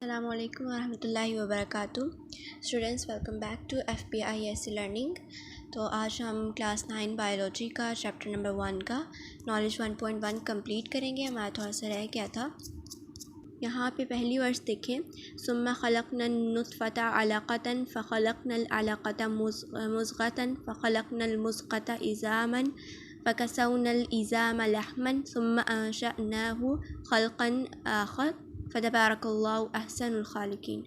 Assalamu alaikum warahmatullahi wabarakatuh। Students welcome back to FPISC learning. तो आज हम class 9 biology का चैप्टर नंबर 1 का नॉलेज 1.1 कंप्लीट करेंगे। हमारा थोड़ा सा रह गया था। यहाँ पे पहली वर्स देखें, सुम्मा खलक़नन नुत्फ़ता अलक़तन फ़खलक़नल अलक़ता मुज़ग़तन फ़खलक़नल मुज़ग़ता इज़ामन फ़कसौनल इज़ाम लहमन सुम्मा अंशअनाहु खल्क़न आख़र फ़तबारकल्लाहु अहसनुल ख़ालिक़ीन।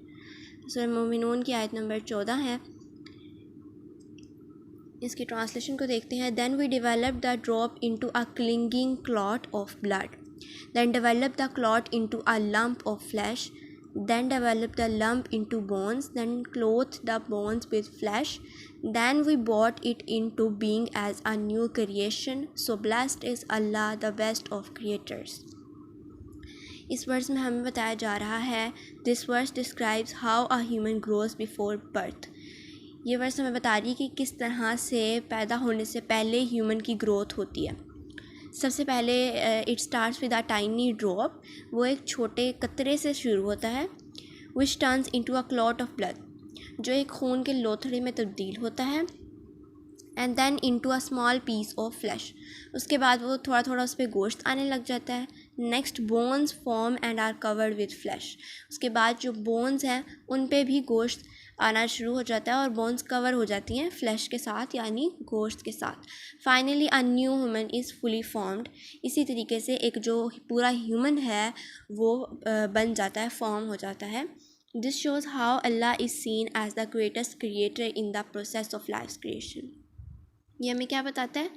सूरह मोमिनून की आयत नंबर 14 है। इसकी ट्रांसलेशन को देखते हैं। Then we develop the drop into a clinging clot of blood, then develop the clot into a lump of flesh, then develop the lump into bones, then clothe the bones with flesh, then we brought it into being as a new creation. So blessed is Allah, the best of creators. इस verse में हमें बताया जा रहा है, this verse describes how a human grows before birth. ये verse हमें बता रही है कि किस तरह से पैदा होने से पहले ह्यूमन की ग्रोथ होती है। सबसे पहले it starts with a tiny drop, वो एक छोटे कतरे से शुरू होता है। Which turns into a clot of blood, जो एक खून के लोथड़े में तब्दील होता है। And then into a small piece of flesh, उसके बाद वो थोड़ा थोड़ा उस पर गोश्त आने लग जाता है। Next bones form and are covered with flesh, उसके बाद जो बोन्स हैं उन पे भी गोश्त आना शुरू हो जाता है और बोन्स कवर हो जाती हैं फ्लैश के साथ, यानी गोश्त के साथ। Finally a new human is fully formed. इसी तरीके से एक जो पूरा ह्यूमन है वो बन जाता है, फॉर्म हो जाता है। This shows how Allah is seen as the greatest creator in the process of life creation. ये हमें क्या बताता है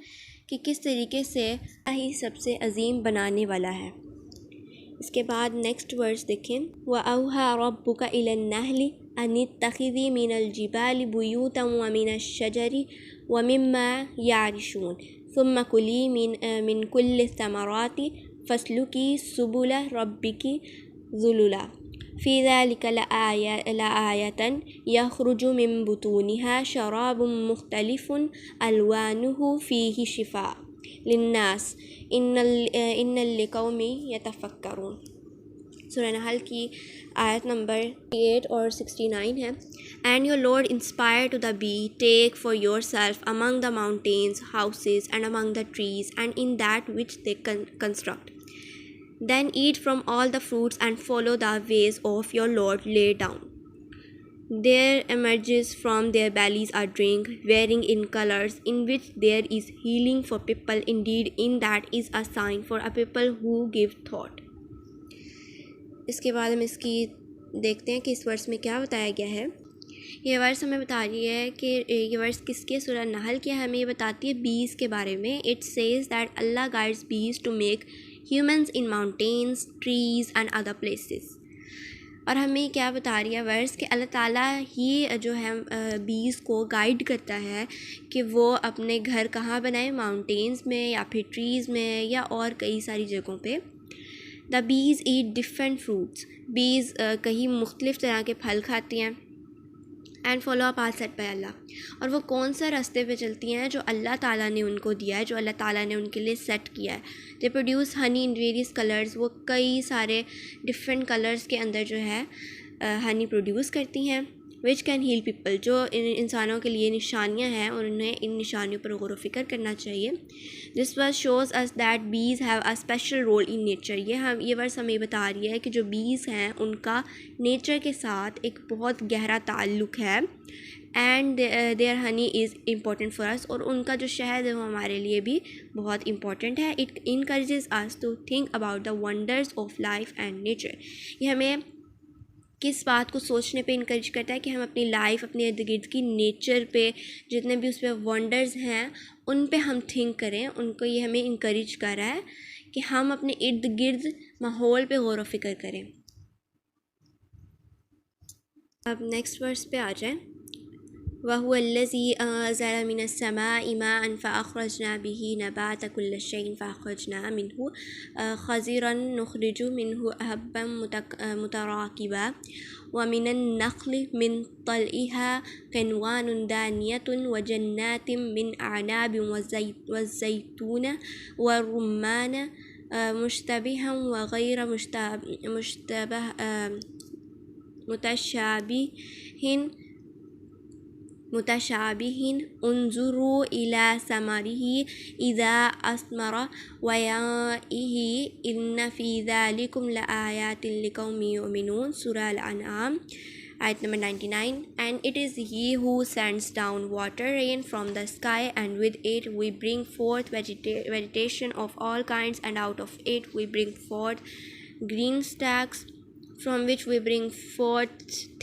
कि किस तरीके से ही सबसे अजीम बनाने वाला है। इसके बाद नेक्स्ट वर्स देखें, व औहा रब्बुका इलन नहली अनित्तखिज़ी मिनल जिबालि बुयूतन व मिनश शजरि व मिम्मा यारिशून सुम्मा कुली मिन कुल्लि समराति फस्लुकी सुबुल रब्बिकी ज़ुलुला फ़ी ज़ालिका लआयतन यख़रुजु मिन बुतूनिहा शराबुम मुख्तलिफ़ुन अलवानुहु फ़ीहि शिफ़ा लिन्नास इन्नल लिक़ौमि यतफ़क्करून। सूरह नहल की आयत नंबर 8 और 69 है। And your lord inspire to the bee, take for yourself among the mountains houses and among the trees and in that which they construct, then eat from all the fruits and follow the ways of your Lord lay down. There emerges from their bellies a drink varying in colors, in which there is healing for people. Indeed, in that is a sign for a people who give thought. इसके बाद हम इसकी देखते हैं कि इस verse में क्या बताया गया है। ये वर्स हमें बता रही है कि ये वर्स किसके, सूरह नहल की हमें ये बताती है बीज के बारे में। It says that Allah guides bees to make humans in mountains, trees and other places. और हमें क्या बता रही है वर्स कि अल्लाह ताला ही जो है बीज को गाइड करता है कि वो अपने घर कहाँ बनाए, माउंटेन्स में या फिर ट्रीज़ में या और कई सारी जगहों पे। The bees eat different fruits, बीज कहीं मुख्तलिफ़ तरह के फल खाती हैं। And follow a path set by Allah, और वो कौन सा रास्ते पे चलती हैं जो अल्लाह ताला ने उनको दिया है, जो अल्लाह ताला ने उनके लिए सेट किया है। They produce Honey in various colours, वो कई सारे डिफरेंट कलर्स के अंदर जो है हनी प्रोड्यूस करती हैं। विच कैन हील पीपल, जो इंसानों के लिए निशानियाँ हैं और उन्हें इन निशानियों पर गौर व फिक्र करना चाहिए। This verse shows us that bees have a special role in nature. ये वर्स हमें बता रही है कि जो बीज हैं उनका नेचर के साथ एक बहुत गहरा ताल्लुक़ है। And their honey is important for us, और उनका जो शहद है वो हमारे लिए भी बहुत इम्पॉर्टेंट है। It encourages us to think about the wonders of life and nature. ये हमें किस बात को सोचने पे इनकरेज करता है कि हम अपनी लाइफ, अपने इर्द गिर्द की नेचर पे जितने भी उस पर वंडर्स हैं उन पे हम थिंक करें। उनको ये हमें इनकरेज कर रहा है कि हम अपने इर्द गिर्द माहौल पे गौर व फिक्र करें। अब नेक्स्ट वर्स पे आ जाएं। वहुवल्लज़ी अंज़ला मिनस्समाइ माअन फ़अख़रजना बिही नबात कुल्लि शैइन फ़अख़रजना मिन्हु ख़ज़िरन नुख़रिजु मिन्हु हब्बन मुतराकिबा व मिनन नख़्लि मिन तलइहा क़िनवानुन दानियतुन व जन्नातिन मिन अअनाबिन व ज़ैतून व रुम्मान मुश्तबिहन व गैर मुश्तबह मुतशाबिहिन उन्जुरू इला समरिही इज़ा अस्मरा वयाइही इन्न फ़ी ज़ालिकुम लआयातिन लिक़ौमिन युमिनून सूरह अल-अनआम Ayat number 99. And it is he who sends down water rain from the sky, and with it we bring forth vegetation of all kinds, and out of it we bring forth green stacks, from which we bring forth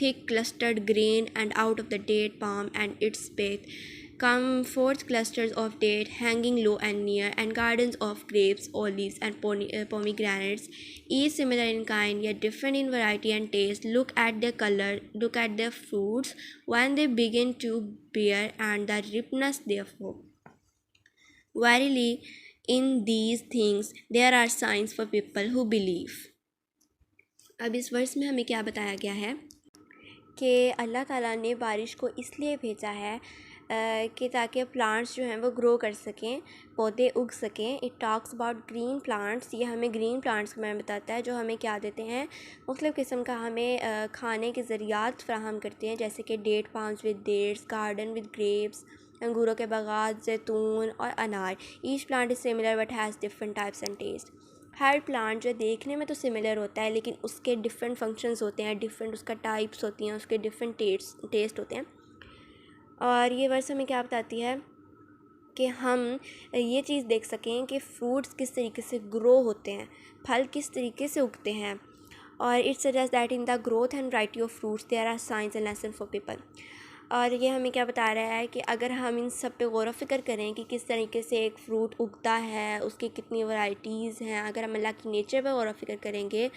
thick clustered grain, and out of the date palm and its pith come forth clusters of date hanging low and near, and gardens of grapes, olives, and pomegranates, each similar in kind yet different in variety and taste. Look at their color, look at their fruits when they begin to bear, and the ripeness thereof. Verily, in these things there are signs for people who believe. अब इस वर्ष में हमें क्या बताया गया है कि अल्लाह ताला ने बारिश को इसलिए भेजा है कि ताकि प्लांट्स जो हैं वो ग्रो कर सकें, पौधे उग सकें। It talks about green plants. ये हमें ग्रीन प्लांट्स के बारे में बताता है जो हमें क्या देते हैं, मुख्तलिफ़ किस्म का हमें खाने के ज़रियात फ़राहम करते हैं, जैसे कि date palms with dates, garden with grapes, अंगूरों के बागात, जैतून और अनार। Each plant is similar but has different types and taste. हर प्लांट जो देखने में तो सिमिलर होता है लेकिन उसके डिफरेंट फंक्शंस होते हैं, डिफरेंट उसका टाइप्स होती हैं, उसके डिफरेंट टेस्ट होते हैं। और ये वर्स हमें क्या बताती है कि हम ये चीज़ देख सकें कि फ्रूट्स किस तरीके से ग्रो होते हैं, फल किस तरीके से उगते हैं। और it suggest that in the growth and variety of fruits there are science and lesson for people. और ये हमें क्या बता रहा है कि अगर हम इन सब पे गौर व फ़िक्र करें कि किस तरीके से एक फ़्रूट उगता है, उसकी कितनी वैरायटीज़ हैं, अगर हम अल्लाह की नेचर पे गौर व फ़िक्र करेंगे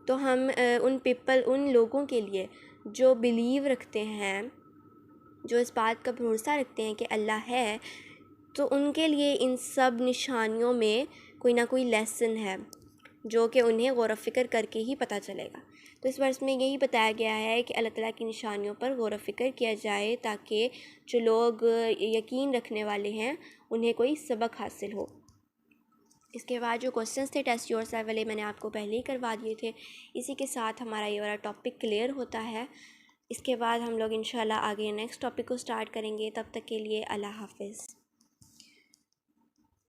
तो हम उन लोगों के लिए जो बिलीव रखते हैं, जो इस बात का भरोसा रखते हैं कि अल्लाह है, तो उनके लिए इन सब निशानियों में कोई ना कोई लेसन है जो कि उन्हें गौर व फ़िक्र करके ही पता चलेगा। तो इस वर्ष में यही बताया गया है कि अल्लाह ताला की निशानियों पर गौर व फ़िक्र किया जाए ताकि जो लोग यकीन रखने वाले हैं उन्हें कोई सबक हासिल हो। इसके बाद जो क्वेश्चंस थे टेस्ट योरसेल्फ वाले मैंने आपको पहले ही करवा दिए थे। इसी के साथ हमारा ये वाला टॉपिक क्लियर होता है। इसके बाद हम लोग इंशाल्लाह आगे नेक्स्ट टॉपिक को स्टार्ट करेंगे। तब तक के लिए अल्लाह हाफ़िज़।